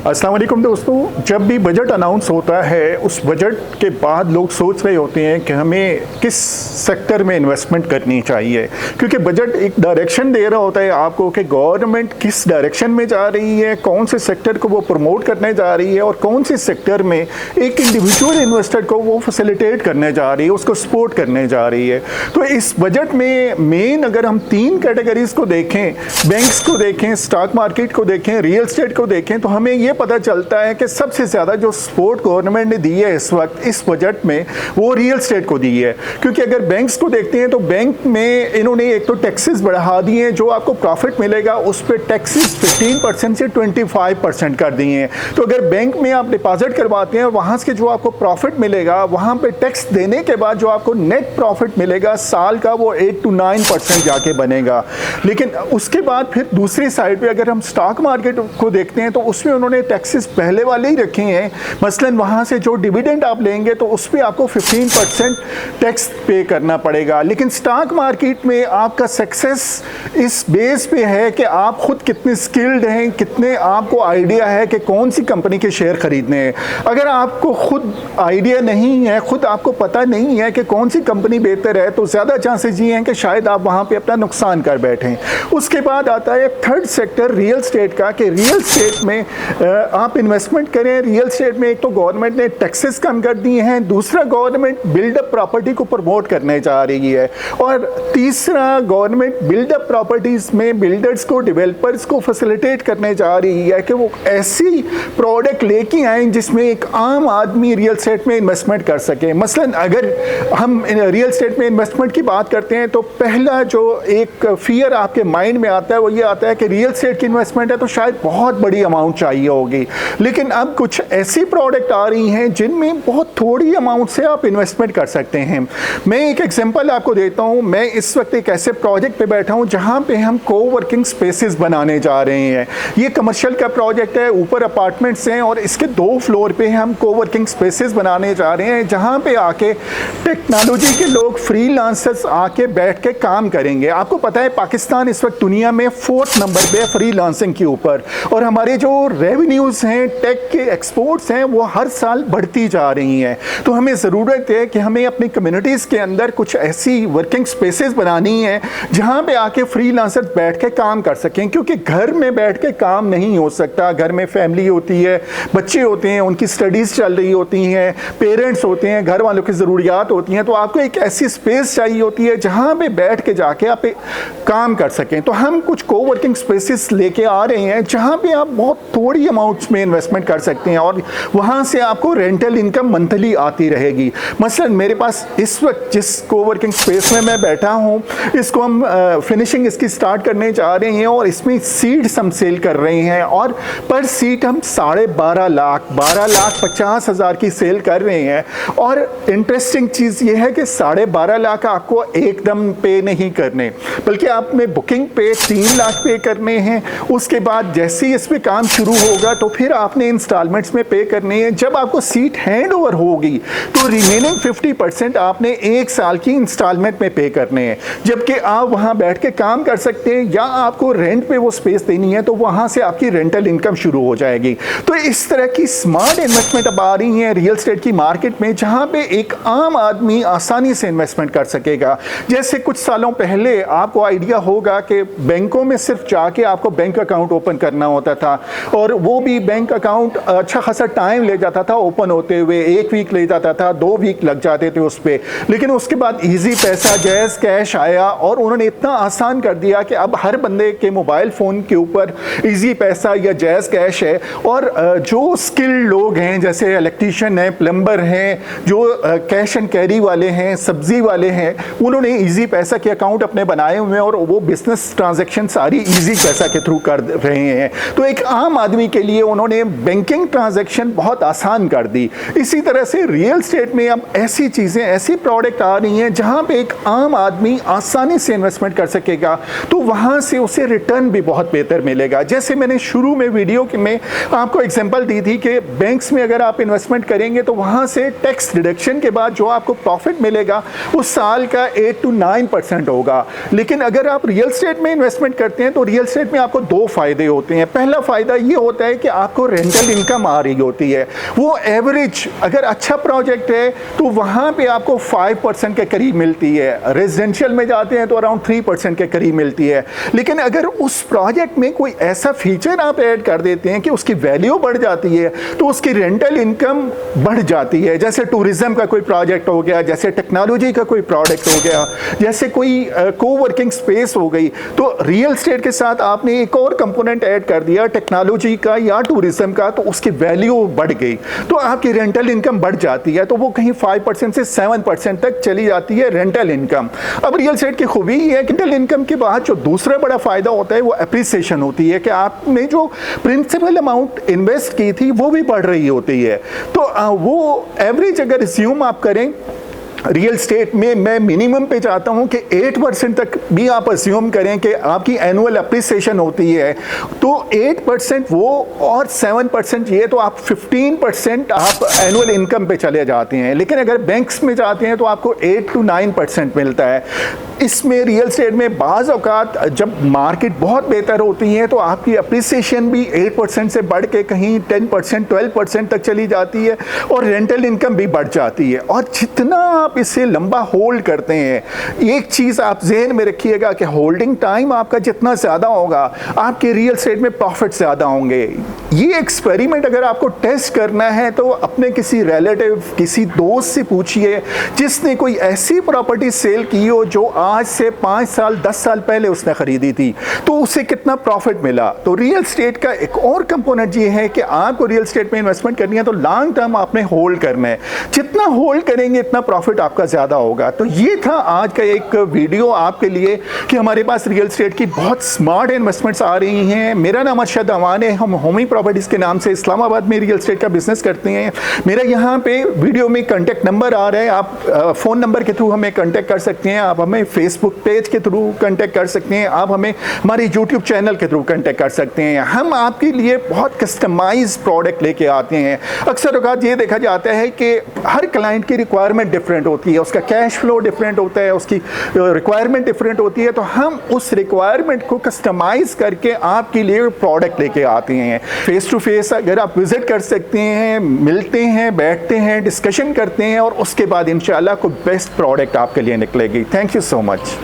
अस्सलाम वालेकुम दोस्तों, जब भी बजट अनाउंस होता है उस बजट के बाद लोग सोच रहे होते हैं कि हमें किस सेक्टर में इन्वेस्टमेंट करनी चाहिए, क्योंकि बजट एक डायरेक्शन दे रहा होता है आपको कि गवर्नमेंट किस डायरेक्शन में जा रही है, कौन से सेक्टर को वो प्रमोट करने जा रही है और कौन से सेक्टर में एक इंडिविजुअल इन्वेस्टर को वो फैसिलिटेट करने जा रही है, उसको सपोर्ट करने जा रही है। तो इस बजट में मेन अगर हम तीन कैटेगरीज को देखें, बैंक्स को देखें, स्टॉक मार्केट को देखें, रियल एस्टेट को देखें, तो हमें ये पता चलता है कि सबसे ज़्यादा जो सपोर्ट गवर्नमेंट ने दी है इस वक्त इस बजट में वो रियल एस्टेट को दी है। क्योंकि अगर बैंक्स को देखते हैं तो बैंक में इन्होंने एक तो टैक्सेस बढ़ा दिए हैं, जो आपको प्रॉफिट मिलेगा उस पर टैक्सेस 15% से 25% कर दिए हैं। तो अगर बैंक में आप डिपॉजिट करवाते हैं वहाँ से जो आपको प्रॉफिट मिलेगा वहाँ पे टैक्स देने के बाद जो आपको नेट प्रॉफिट मिलेगा साल का वो 8 to 9% जाके बनेगा। लेकिन उसके बाद फिर दूसरी साइड पे अगर हम स्टॉक मार्केट को देखते हैं तो उसमें उन्होंने टैक्सेस पहले वाले ही रखे हैं। मसलन वहाँ से जो डिविडेंड आप लेंगे तो उस पर आपको 15% टैक्स पे करना पड़ेगा। लेकिन स्टॉक मार्केट में आपका सक्सेस इस बेस पे है कि आप खुद कितने स्किल्ड हैं, कितने आपको आइडिया है कि कौन सी कंपनी के शेयर खरीदने हैं। अगर आपको खुद आइडिया नहीं है, खुद आपको पता नहीं है कि कौन सी कंपनी बेहतर है, तो ज़्यादा चांसेस ये हैं कि शायद आप वहाँ पे अपना नुकसान कर बैठें। उसके बाद आता है थर्ड सेक्टर रियल एस्टेट का, कि रियल एस्टेट में आप इन्वेस्टमेंट करें। रियल एस्टेट में एक तो गवर्नमेंट ने टैक्सेस कम कर दिए हैं, दूसरा गवर्नमेंट बिल्डअप प्रॉपर्टी को प्रमोट करने जा रही है, और तीसरा गवर्नमेंट बिल्डअप प्रॉपर्टीज़ में बिल्डर्स को, डेवलपर्स को फैसिलिटेट करने जा रही है कि वो ऐसी प्रोडक्ट लेके आएँ जिसमें एक आम आदमी रियल एस्टेट में इन्वेस्टमेंट कर सके। मसलन अगर हम रियल एस्टेट में इन्वेस्टमेंट की बात करते हैं तो पहला जो एक फियर आपके माइंड में आता है वो ये आता है कि रियल एस्टेट की इन्वेस्टमेंट है तो शायद बहुत बड़ी अमाउंट चाहिए होगी। लेकिन अब कुछ ऐसी प्रोडक्ट आ रही हैं जिनमें बहुत थोड़ी अमाउंट से आप इन्वेस्टमेंट कर सकते हैं। मैं एक एग्जांपल आपको देता हूं। मैं इस वक्त एक ऐसे प्रोजेक्ट पे बैठा हूं जहां पे हम कोवर्किंग स्पेसेस बनाने जा रहे हैं। ये कमर्शियल का प्रोजेक्ट है, ऊपर अपार्टमेंट्स हैं और इसके 2 फ्लोर पे हम कोवर्किंग स्पेसेस बनाने जा रहे हैं जहां पे आके टेक्नोलॉजी के लोग फ्रीलांसर्स आके बैठ के काम करेंगे। आपको पता है पाकिस्तान इस वक्त दुनिया में 4th नंबर पे फ्रीलांसिंग के ऊपर, और हमारे जो रेवेन्यूज़ हैं, टेक के एक्सपोर्ट्स हैं, वो हर साल बढ़ती जा रही हैं। तो हमें ज़रूरत है कि हमें अपनी कम्युनिटीज़ के अंदर कुछ ऐसी वर्किंग स्पेसेस बनानी है जहाँ पे आके फ्रीलांसर्स बैठ के काम कर सकें, क्योंकि घर में बैठ के काम नहीं हो सकता। घर में फैमिली होती है, बच्चे होते हैं, उनकी स्टडीज़ चल रही होती हैं, पेरेंट्स होते हैं, घर वालों की ज़रूरियात होती हैं, तो आपको एक ऐसी स्पेस चाहिए होती है जहाँ पे बैठ के जाके आप काम कर सकें। तो हम कुछ कोवर्किंग स्पेसेस लेके आ रहे हैं जहाँ पे आप बहुत थोड़ी अमाउंट्स में इन्वेस्टमेंट कर सकते हैं और वहाँ से आपको रेंटल इनकम मंथली आती रहेगी। मसलन मेरे पास इस वक्त जिस कोवर्किंग स्पेस में मैं बैठा हूँ, इसको हम फिनिशिंग इसकी स्टार्ट करने जा रहे हैं और इसमें सीड्स हम सेल कर रहे हैं, और पर सीट हम 12,50,000 की सेल कर रहे हैं। और इंटरेस्टिंग चीज़ ये है कि 12.5 लाख आपको एकदम पे नहीं करने, बल्कि आपने बुकिंग पे 3 लाख पे करने हैं। उसके बाद जैसे ही इस पर काम शुरू होगा तो फिर आपने इंस्टॉलमेंट्स में पे करने हैं। जब आपको सीट हैंड ओवर होगी तो रिमेनिंग 50% आपने 1 साल की इंस्टॉलमेंट में पे करने हैं, जबकि आप वहाँ बैठ के काम कर सकते हैं, या आपको रेंट पे वो स्पेस देनी है तो वहाँ से आपकी रेंटल इनकम शुरू हो जाएगी। तो इस तरह की स्मार्ट इन्वेस्टमेंट अब आ रही है रियल एस्टेट की मार्केट में, जहाँ पे एक आम आदमी आसानी से इन्वेस्टमेंट कर सकेगा। जैसे कुछ सालों पहले आपको आइडिया होगा कि बैंकों में सिर्फ जाके आपको बैंक अकाउंट ओपन करना होता था, और वो भी बैंक अकाउंट अच्छा खासा टाइम ले जाता था ओपन होते हुए, 1 वीक ले जाता था, 2 वीक लग जाते थे उस पर। लेकिन उसके बाद इजी पैसा, जैज़ कैश आया और उन्होंने इतना आसान कर दिया कि अब हर बंदे के मोबाइल फ़ोन के ऊपर इजी पैसा या जैज़ कैश है। और जो स्किल्ड लोग हैं जैसे इलेक्ट्रीशियन हैं, प्लम्बर हैं, जो कैश एंड कैरी वाले हैं, सब्जी वाले हैं, उन्होंने इजी पैसा के अकाउंट अपने बनाए हुए हैं और वो बिजनेस ट्रांजैक्शन सारी इजी पैसा के थ्रू कर रहे हैं। तो एक आम आदमी के लिए उन्होंने बैंकिंग ट्रांजैक्शन बहुत आसान कर दी। इसी तरह से रियल एस्टेट में अब ऐसी चीज़ें, ऐसी प्रोडक्ट आ रही हैं जहाँ पे एक आम आदमी आसानी से इन्वेस्टमेंट कर सकेगा, तो वहाँ से उसे रिटर्न भी बहुत बेहतर मिलेगा। जैसे मैंने शुरू में वीडियो में आपको एग्जांपल दी थी कि बैंक्स में अगर आप इन्वेस्टमेंट करेंगे तो वहाँ से टैक्स डिडक्शन के बाद जो आपको प्रॉफिट मिलेगा उस साल का 8 to 9% होगा। लेकिन अगर आप रियल एस्टेट में इन्वेस्टमेंट करते हैं तो रियल एस्टेट में आपको 2 फ़ायदे होते हैं। पहला फ़ायदा ये होता है है कि आपको रेंटल इनकम आ रही होती है। वो एवरेज अगर अच्छा प्रोजेक्ट है तो वहाँ पे आपको 5% के करीब मिलती है, रेजिडेंशियल में जाते हैं तो अराउंड 3% के करीब मिलती है। लेकिन अगर उस प्रोजेक्ट में कोई ऐसा फीचर आप ऐड कर देते हैं कि उसकी वैल्यू बढ़ जाती है तो उसकी रेंटल इनकम बढ़ जाती है। जैसे टूरिज्म का कोई प्रोजेक्ट हो गया, जैसे टेक्नोलॉजी का कोई प्रोडक्ट हो गया, जैसे कोई कोवर्किंग स्पेस हो गई, तो रियल एस्टेट के साथ आपने एक और कंपोनेंट ऐड कर दिया टेक्नोलॉजी का या टूरिज्म का, तो उसकी वैल्यू बढ़ गई, तो आपकी रेंटल इनकम बढ़ जाती है। तो वो कहीं 5% से 7% तक चली जाती है रेंटल इनकम। अब रियल एस्टेट की खूबी है कि रेंटल इनकम के बाद जो दूसरा बड़ा फायदा होता है वो एप्रिसिएशन होती है कि आपने जो प्रिंसिपल अमाउंट इन्वेस्ट की थी वो भी बढ़ रही होती है। तो वो एवरेज अगर रिज्यूम आप करें रियल स्टेट में, मैं मिनिमम पे चाहता हूं कि 8% तक भी आप अस्यूम करें कि आपकी एनुअल अप्रिसिएशन होती है, तो 8% वो और 7% ये, तो आप 15% आप एनुअल इनकम पे चले जाते हैं। लेकिन अगर बैंक्स में जाते हैं तो आपको 8 to 9% मिलता है। इसमें रियल स्टेट में बाज़ औक़ात जब मार्केट बहुत बेहतर होती है तो आपकी अप्रिसिएशन भी 8% से बढ़ के कहीं 10%, 12% तक चली जाती है और रेंटल इनकम भी बढ़ जाती है। और जितना आप इसे लंबा होल्ड करते हैं, एक चीज़ आप ज़हन में रखिएगा कि होल्डिंग टाइम आपका जितना ज़्यादा होगा आपके रियल स्टेट में प्रॉफिट ज़्यादा होंगे। ये एक्सपेरिमेंट अगर आपको टेस्ट करना है तो अपने किसी रिलेटिव, किसी दोस्त से पूछिए जिसने कोई ऐसी प्रॉपर्टी सेल की हो जो आज से 5 साल 10 साल पहले उसने खरीदी थी, तो उसे कितना प्रॉफिट मिला। तो रियल स्टेट का एक और कंपोनेंट ये है कि आपको रियल स्टेट में इन्वेस्टमेंट करनी है तो लॉन्ग टर्म आपने होल्ड करना है। जितना होल्ड करेंगे इतना प्रॉफिट आपका ज़्यादा होगा। तो ये था आज का एक वीडियो आपके लिए कि हमारे पास रियल स्टेट की बहुत स्मार्ट इन्वेस्टमेंट्स आ रही हैं। मेरा नाम अरशद अमान है, हम होमी प्रॉपर्टीज़ के नाम से इस्लामाबाद में रियल स्टेट का बिजनेस करते हैं। मेरा यहाँ पे वीडियो में कॉन्टैक्ट नंबर आ रहा है, आप फ़ोन नंबर के थ्रू हमें कॉन्टैक्ट कर सकते हैं, आप हमें फेसबुक पेज के थ्रू कॉन्टैक्ट कर सकते हैं, आप हमें हमारे यूट्यूब चैनल के थ्रू कॉन्टैक्ट कर सकते हैं। हम आपके लिए बहुत कस्टमाइज प्रोडक्ट लेके आते हैं। अक्सर औक़ात ये देखा जाता है कि हर क्लाइंट की रिक्वायरमेंट डिफरेंट होती है, उसका कैश फ्लो डिफरेंट होता है, उसकी रिक्वायरमेंट डिफरेंट होती है, तो हम उस रिक्वायरमेंट को कस्टमाइज करके आपके लिए प्रोडक्ट लेके आते हैं। फेस टू फेस अगर आप विजिट कर सकते हैं, मिलते हैं, बैठते हैं, डिस्कशन करते हैं और उसके बाद इंशाल्लाह कोई बेस्ट प्रोडक्ट आपके लिए निकलेगी। Thank you so much.